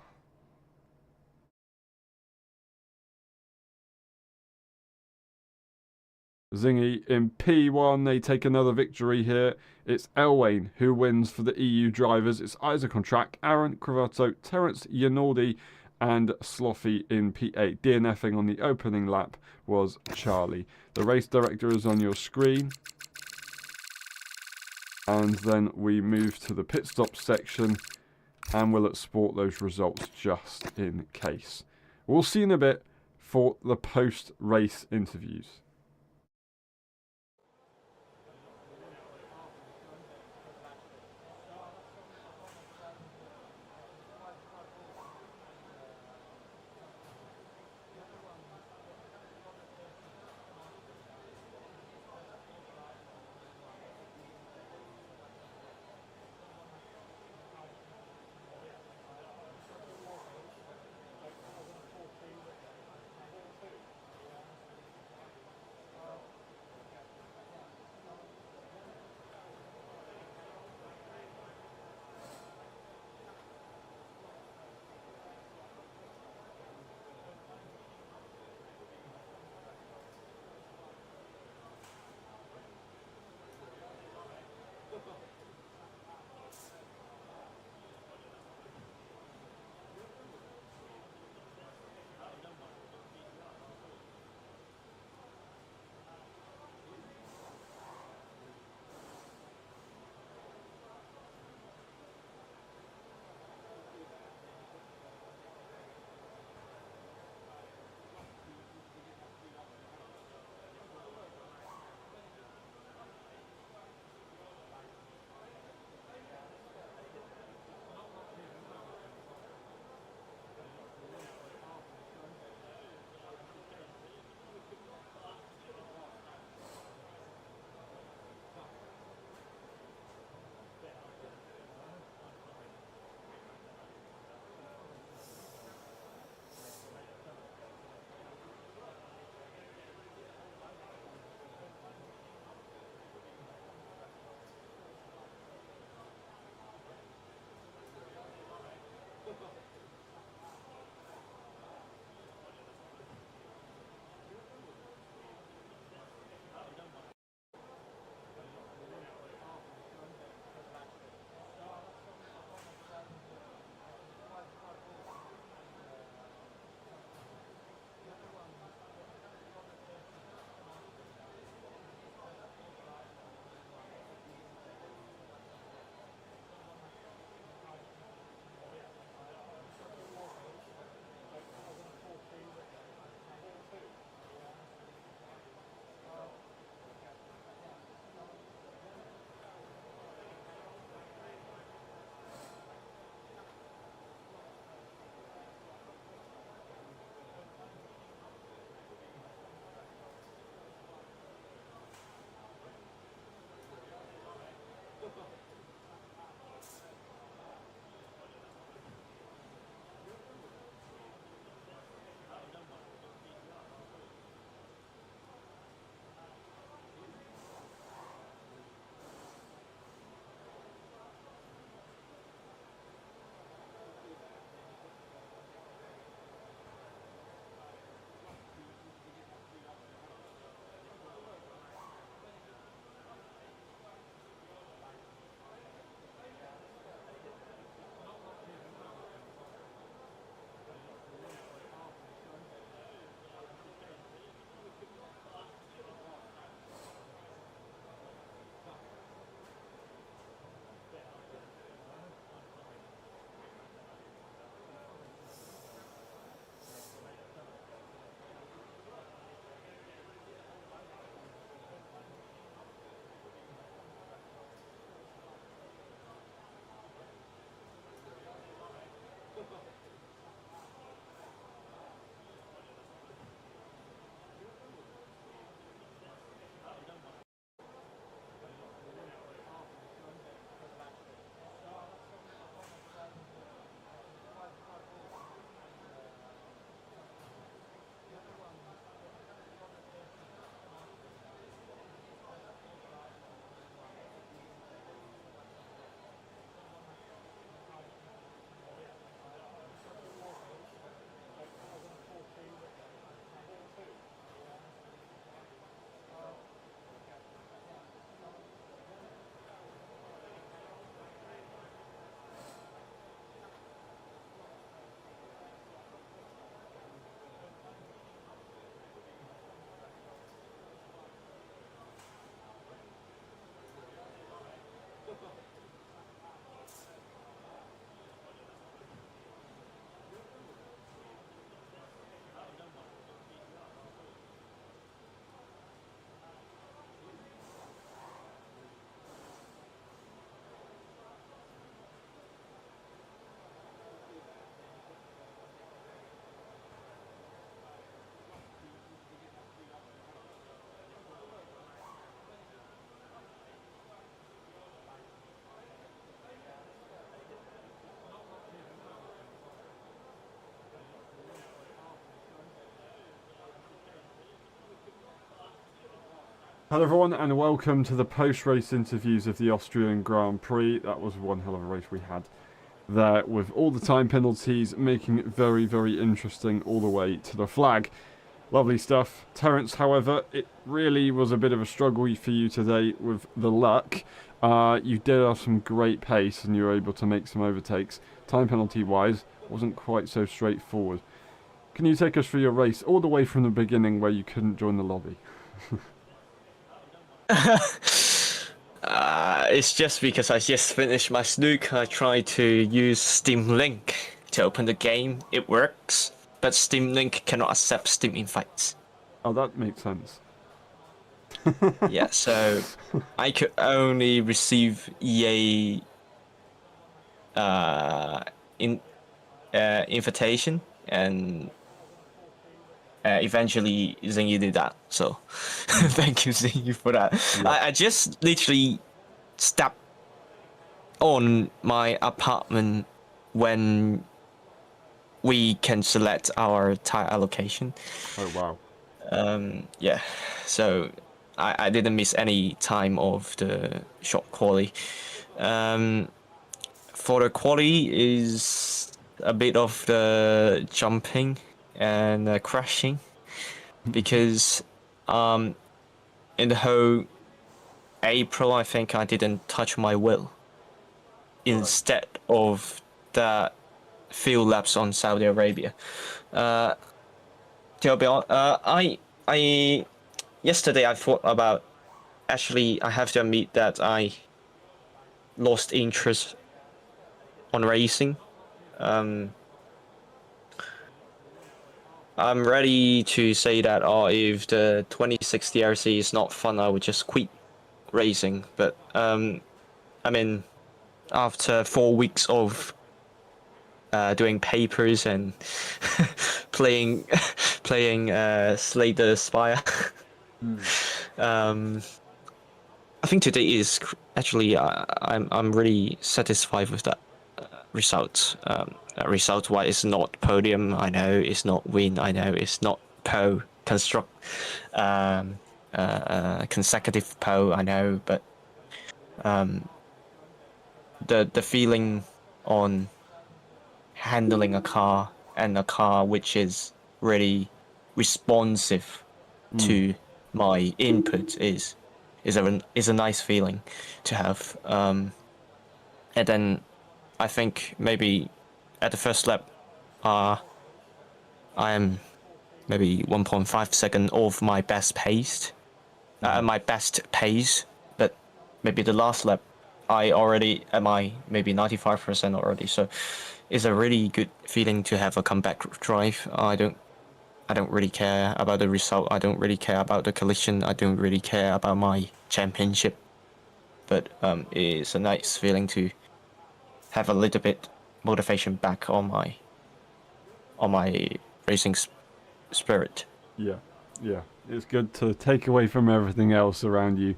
Zingy in P1, they take another victory here. It's Elwain who wins for the EU drivers. It's Isaac on track, Aaron, Cravato, Terence, Yanaldi, and Sloffy in P8. DNFing on the opening lap was Charlie. The race director is on your screen. And then we move to the pit stop section, and we'll export those results just in case. We'll see in a bit for the post-race interviews. Hello everyone and welcome to the post-race interviews of the Austrian Grand Prix. That was one hell of a race we had there, with all the time penalties making it very, very interesting all the way to the flag. Lovely stuff. Terence, however, it really was a bit of a struggle for you today with the luck. You did have some great pace and you were able to make some overtakes. Time penalty-wise, wasn't quite so straightforward. Can you take us through your race all the way from the beginning where you couldn't join the lobby? It's just because I just finished my snook. I tried to use Steam Link to open the game. It works, but Steam Link cannot accept Steam invites. Oh, that makes sense. Yeah, so I could only receive EA invitation, and eventually Zingy did that. So thank you, Zingy, for that. Yeah. I just literally stepped on my apartment when we can select our tire allocation. Oh, wow. Yeah, so I didn't miss any time of the short quali. For the quali is a bit of the jumping and crashing, because in the whole April I think I didn't touch my wheel instead of the few laps on Saudi Arabia. To be honest, I yesterday I thought about, actually I have to admit that I lost interest on racing. I'm ready to say that if the 2060 RC is not fun, I would just quit racing. But I mean, after 4 weeks of doing papers and playing Slay the Spire, I think today is actually I'm really satisfied with that result. Result-wise, it's not podium. I know it's not win. I know it's not consecutive pole. I know, but the feeling on handling a car, and a car which is really responsive to my input is a nice feeling to have. And then I think maybe at the first lap, I am maybe 1.5 seconds off my best pace, but maybe the last lap I already am maybe 95% already. So it's a really good feeling to have a comeback drive. I don't really care about the result. I don't really care about the collision. I don't really care about my championship. But it's a nice feeling to have a little bit motivation back on my racing spirit. Yeah, it's good to take away from everything else around you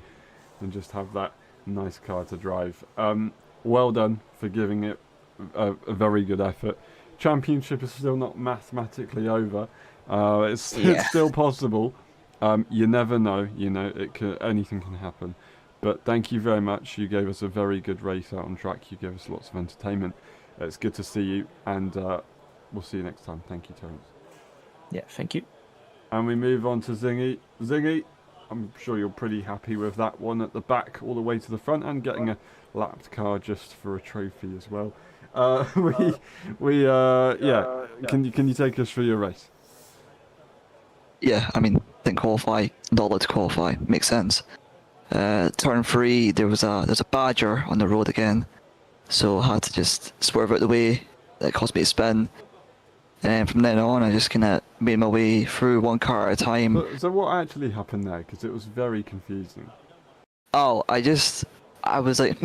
and just have that nice car to drive. Well done for giving it a very good effort. Championship is still not mathematically over. It's still possible. You never know, anything can happen. But thank you very much. You gave us a very good race out on track. You gave us lots of entertainment. It's good to see you, and we'll see you next time. Thank you, Terence. Yeah, thank you. And we move on to Zingy. Zingy, I'm sure you're pretty happy with that one at the back all the way to the front, and getting a lapped car just for a trophy as well. Can you take us through your race? Yeah, I mean, didn't qualify, not allowed to qualify, makes sense. Turn 3, there's a badger on the road again, so I had to just swerve out the way. That caused me to spin, and from then on I just kind of made my way through one car at a time. So what actually happened there? Because it was very confusing. Oh, I was like,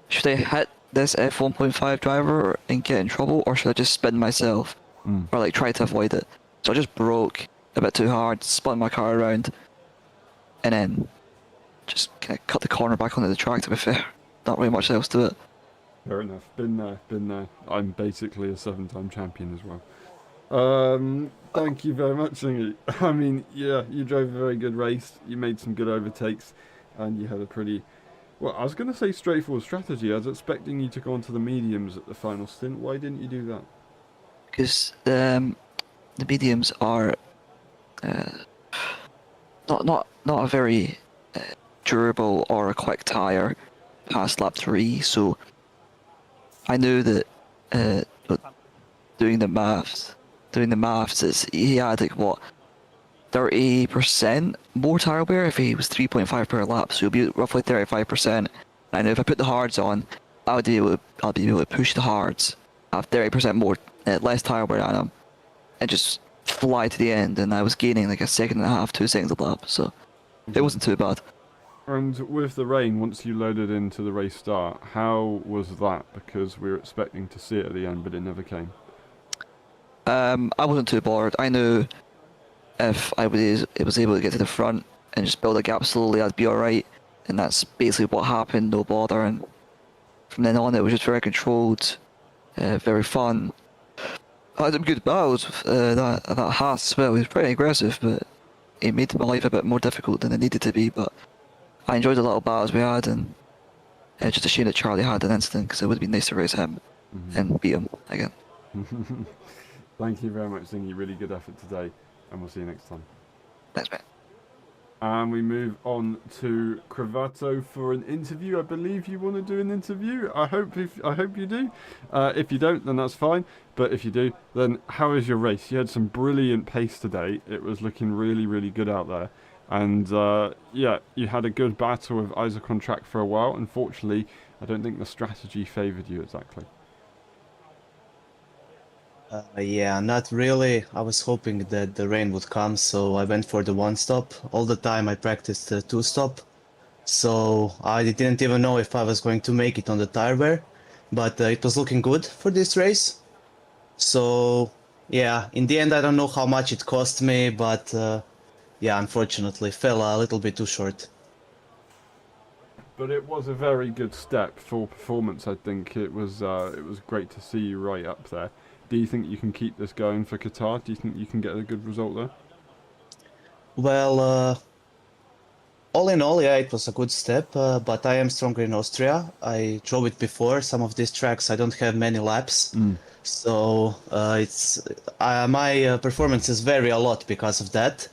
should I hit this F1.5 driver and get in trouble, or should I just spin myself, or like try to avoid it? So I just broke a bit too hard, spun my car around, and then just kind of cut the corner back onto the track, to be fair. Not really much else to it. Fair enough. Been there. I'm basically a 7-time champion as well. Thank you very much, Thingy. I mean, yeah, you drove a very good race. You made some good overtakes, and you had a pretty, well, I was going to say straightforward strategy. I was expecting you to go onto the mediums at the final stint. Why didn't you do that? Because the mediums are uh, not a very durable or a quick tire past lap 3, so I knew that but doing the maths is he had like what 30% more tire wear if he was 3.5 per lap, so it'll be roughly 35%. I know if I put the hards on, I'll be able to push the hards, have 30% more less tire wear on them, and just fly to the end. And I was gaining like a second and a half, 2 seconds a lap, so it wasn't too bad. And with the rain, once you loaded into the race start, how was that? Because we were expecting to see it at the end, but it never came. I wasn't too bothered. I knew if I was able to get to the front and just build a gap slowly, I'd be alright. And that's basically what happened, no bother. And from then on, it was just very controlled, very fun. I had some good battles with that Haas as well. He was pretty aggressive, but it made my life a bit more difficult than it needed to be. But I enjoyed the little battles we had, and it's just a shame that Charlie had an incident, because it would have been nice to race him and beat him again. Thank you very much, Zingy. Really good effort today, and we'll see you next time. Thanks, mate. And we move on to Cravato for an interview. I believe you want to do an interview. I hope you do. If you don't, then that's fine. But if you do, then how is your race? You had some brilliant pace today. It was looking really, really good out there. And yeah, you had a good battle with Isaac on track for a while. Unfortunately, I don't think the strategy favoured you exactly. Yeah, not really. I was hoping that the rain would come, so I went for the one stop. All the time I practiced the two stop, so I didn't even know if I was going to make it on the tire wear, but it was looking good for this race. So yeah, in the end I don't know how much it cost me, but yeah, unfortunately fell a little bit too short. But it was a very good step for performance. I think it was great to see you right up there. Do you think you can keep this going for Qatar? Do you think you can get a good result there? Well, all in all, yeah, it was a good step, but I am stronger in Austria. I drove it before. Some of these tracks I don't have many laps, so it's my performances vary a lot because of that.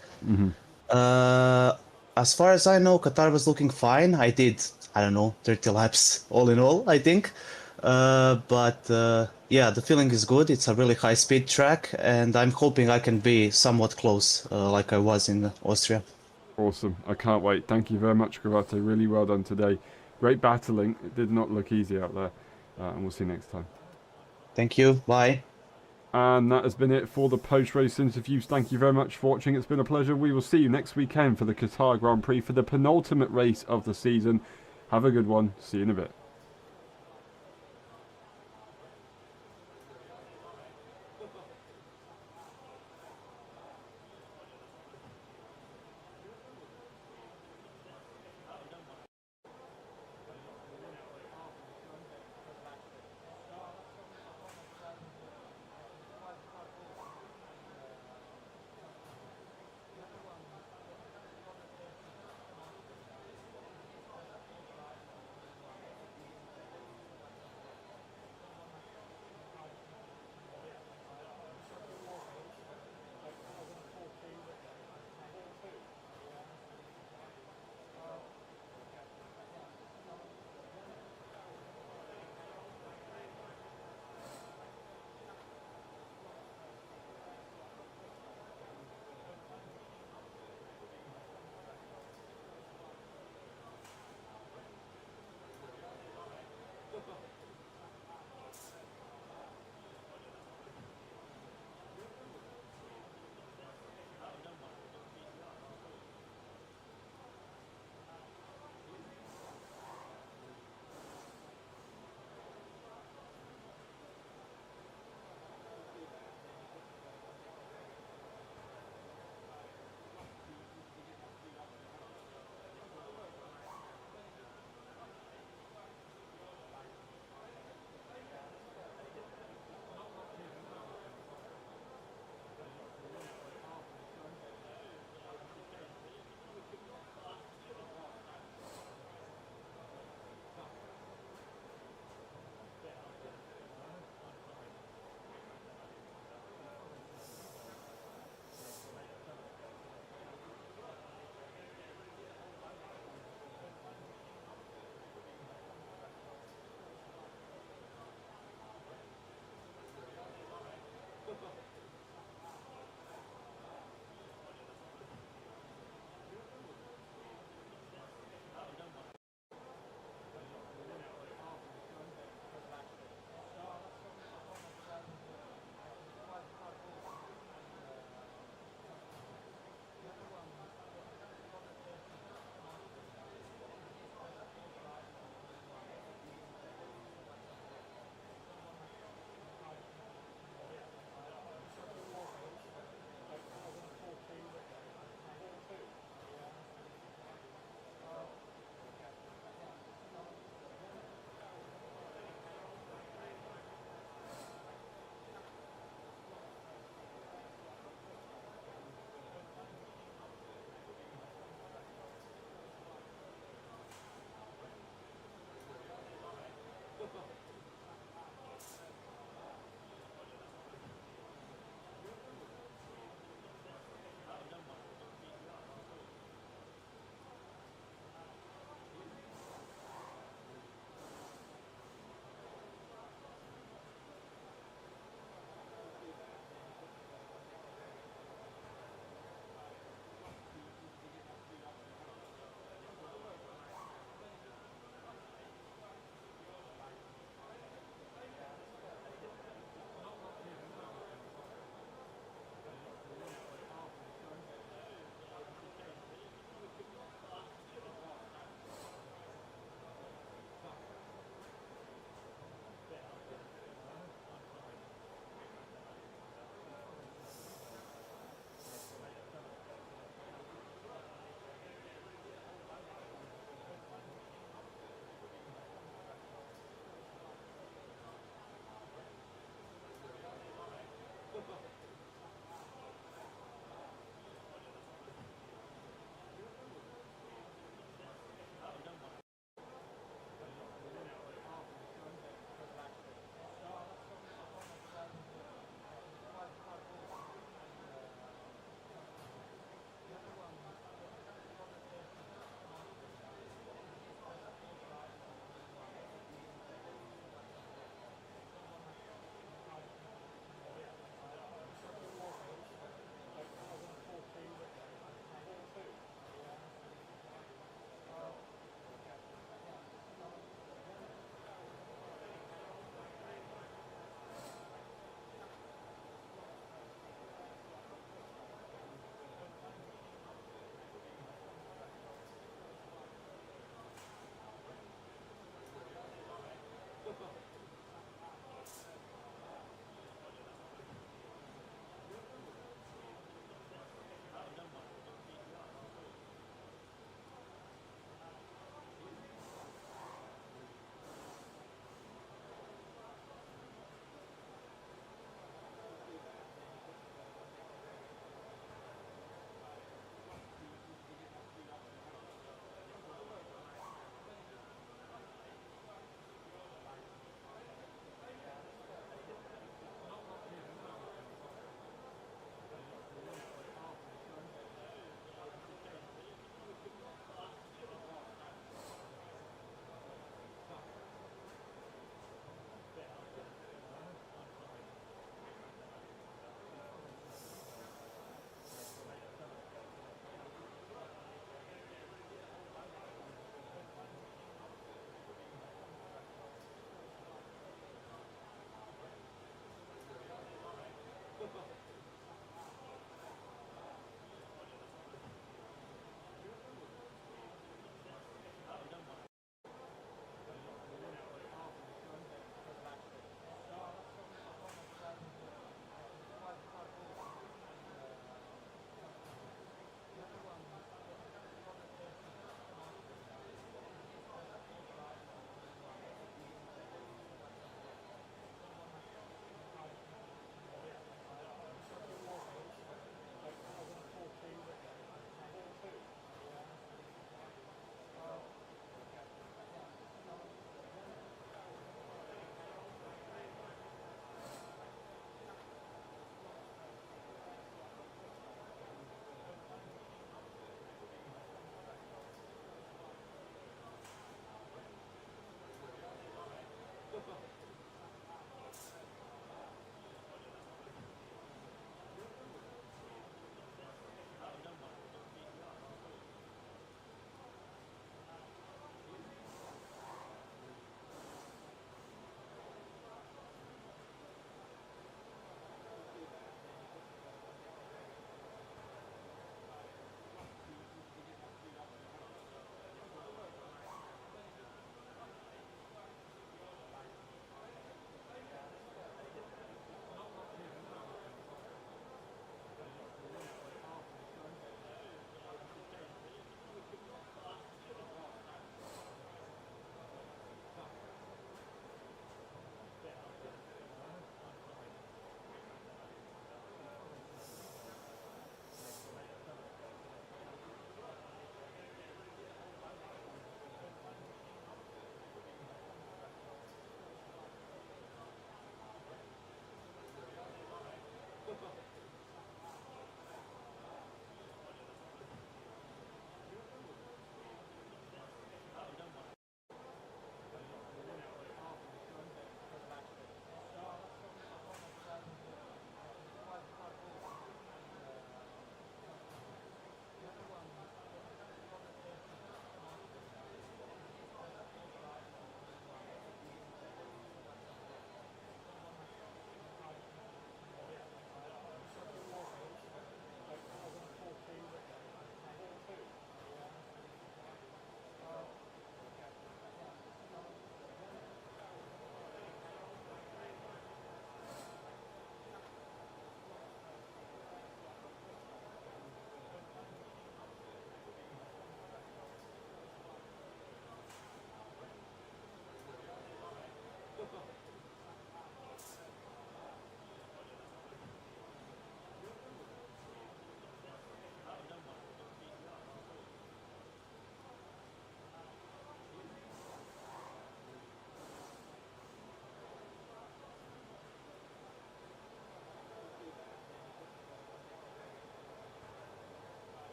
As far as I know, Qatar was looking fine. I did, I don't know, 30 laps all in all, I think. But yeah, the feeling is good. It's a really high speed track, and I'm hoping I can be somewhat close, like I was in Austria. Awesome. I can't wait. Thank you very much, Cravato. Really well done today. Great battling. It did not look easy out there. And we'll see you next time. Thank you. Bye. And that has been it for the post-race interviews. Thank you very much for watching. It's been a pleasure. We will see you next weekend for the Qatar Grand Prix for the penultimate race of the season. Have a good one. See you in a bit.